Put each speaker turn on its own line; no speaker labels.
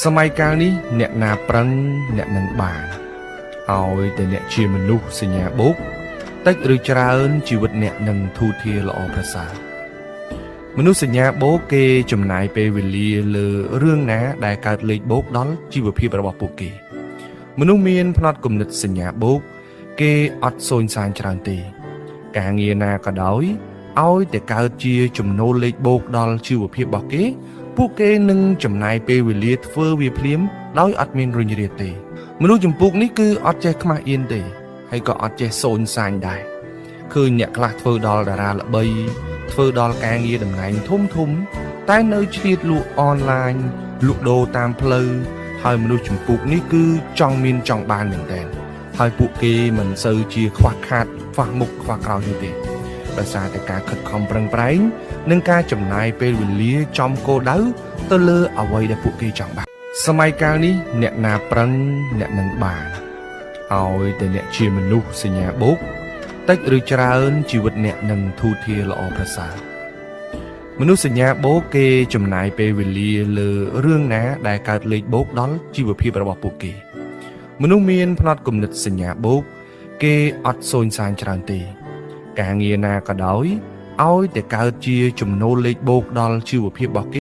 សម័យកាលនេះអ្នកណាប្រឹងអ្នកនឹងបានឲ្យតែអ្នកជាមនុស្សសញ្ញាបូកតិចឬច្រើនជីវិតអ្នកនឹងធូរធារល្អប្រសើរមនុស្សសញ្ញាបូកគេចំណាយពេលវេលាលើរឿងណាដែលកើតលេខបូកដល់ជីវភាពរបស់ពួកគេមនុស្សមានផ្នត់គំនិតសញ្ញាបូកគេអត់សូន្យសានច្រើនទេការងារណាក៏ដោយឲ្យតែកើតជាចំណូលលេខបូកដល់ជីវភាពរបស់គេពួកគេនឹងចំណាយពេលវេលាធ្វើវាភ្លាមដោយអត់មានរុញរាទេមនុស្សចម្ពោះនេះគឺអត់ចេះខ្មាស់អៀនទេហើយក៏អត់ចេះសូន្យសាញដែរឃើញអ្នកខ្លះធ្វើដល់តារាល្បីធ្វើដល់ការងារតំណែងធំតែនៅឆ្លៀតលក់អនឡាញលក់ដូរតាមផ្លូវហើយមនុស្សចម្ពោះនេះគឺចង់មានចង់បានមែនតើហើយពួកគេមិនសូវជាខ្វះខាតខ្វះមុខខ្វះក្រោយនោះទេដោយសារតែការខិតខំប្រឹងប្រែងនិងការចំណាយពេលវេលាចំគោលដៅទៅលើអ្វីដែលពួកគេចង់បានសម័យកាលនេះអ្នកណាប្រឹងអ្នកនឹងបានឲ្យតែអ្នកជាមនុស្សសញ្ញាបូកតិចឬច្រើនជីវិតអ្នកនឹងធូរធារល្អប្រសើរមនុស្សសញ្ញាបូកគេចំណាយពេលវេលាលើរឿងណាដែលកើតលេខបូកដល់ជីវភាពរបស់ពួកគេមនុស្សមានផ្នត់គំនិតសញ្ញាបូកគេអត់សូន្យសានច្រើនទេការងារណាក៏ដោយឲ្យតែកើតជាចំណូលលេខបូកដល់ជីវភាពរបស់គេ